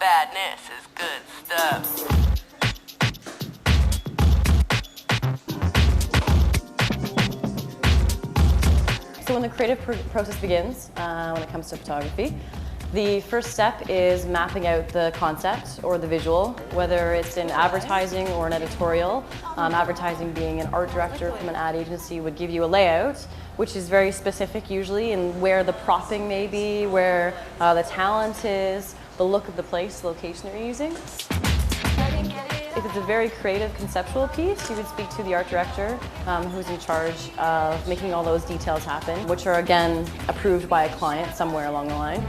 badness is good stuff. So when the creative process begins, when it comes to photography, the first step is mapping out the concept or the visual, whether it's in advertising or an editorial. Advertising being an art director from an ad agency would give you a layout, which is very specific usually in where the propping may be, where the talent is, the look of the place, the location they're using. If it's a very creative conceptual piece, you would speak to the art director who's in charge of making all those details happen, which are again approved by a client somewhere along the line.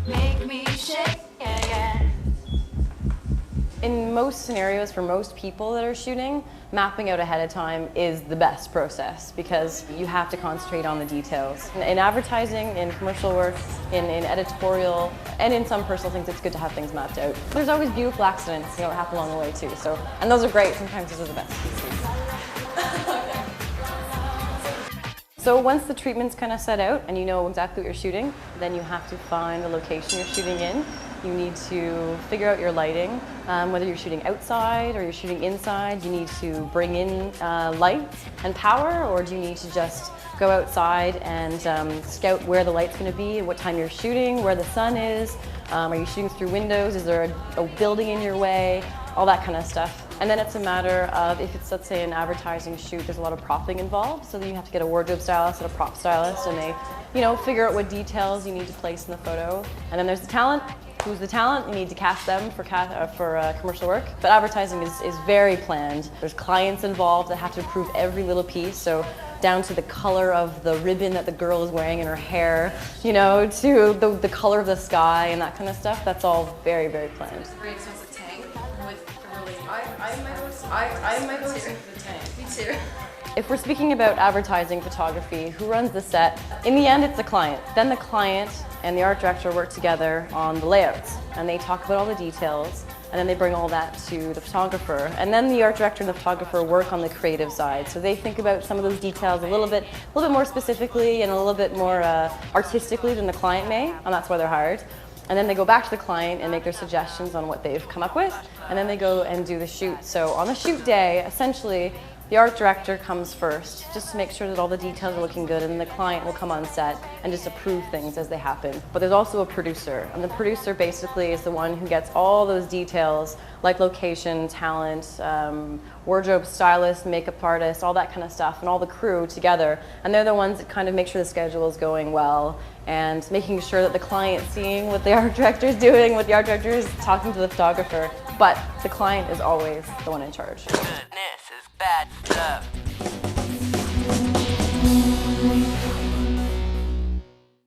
Make me shake, yeah, yeah. In most scenarios, for most people that are shooting, mapping out ahead of time is the best process because you have to concentrate on the details. In advertising, in commercial work, in editorial, and in some personal things, it's good to have things mapped out. There's always beautiful accidents, that happen along the way too. And those are great. Sometimes those are the best pieces. So once the treatment's kind of set out and you know exactly what you're shooting, then you have to find the location you're shooting in. You need to figure out your lighting, whether you're shooting outside or you're shooting inside. You need to bring in light and power, or do you need to just go outside and scout where the light's going to be, what time you're shooting, where the sun is. Are you shooting through windows? Is there a building in your way? All that kind of stuff. And then it's a matter of, if it's, let's say, an advertising shoot, there's a lot of propping involved, so then you have to get a wardrobe stylist and a prop stylist, and they, figure out what details you need to place in the photo. And then there's the talent. Who's the talent? You need to cast them for commercial work. But advertising is very planned. There's clients involved that have to approve every little piece, so down to the color of the ribbon that the girl is wearing in her hair, to the color of the sky and that kind of stuff. That's all very, very planned. Very expensive tank with really. I might go to the tank. Me too. If we're speaking about advertising photography, who runs the set? In the end, it's the client. Then the client and the art director work together on the layouts, and they talk about all the details, and then they bring all that to the photographer. And then the art director and the photographer work on the creative side. So they think about some of those details a little bit more specifically and a little bit more artistically than the client may, and that's why they're hired. And then they go back to the client and make their suggestions on what they've come up with, and then they go and do the shoot. So on the shoot day, essentially, the art director comes first, just to make sure that all the details are looking good, and then the client will come on set and just approve things as they happen. But there's also a producer, and the producer basically is the one who gets all those details, like location, talent, wardrobe stylist, makeup artist, all that kind of stuff, and all the crew together. And they're the ones that kind of make sure the schedule is going well, and making sure that the client's seeing what the art director is doing, what the art director is talking to the photographer. But the client is always the one in charge. Goodness is bad stuff.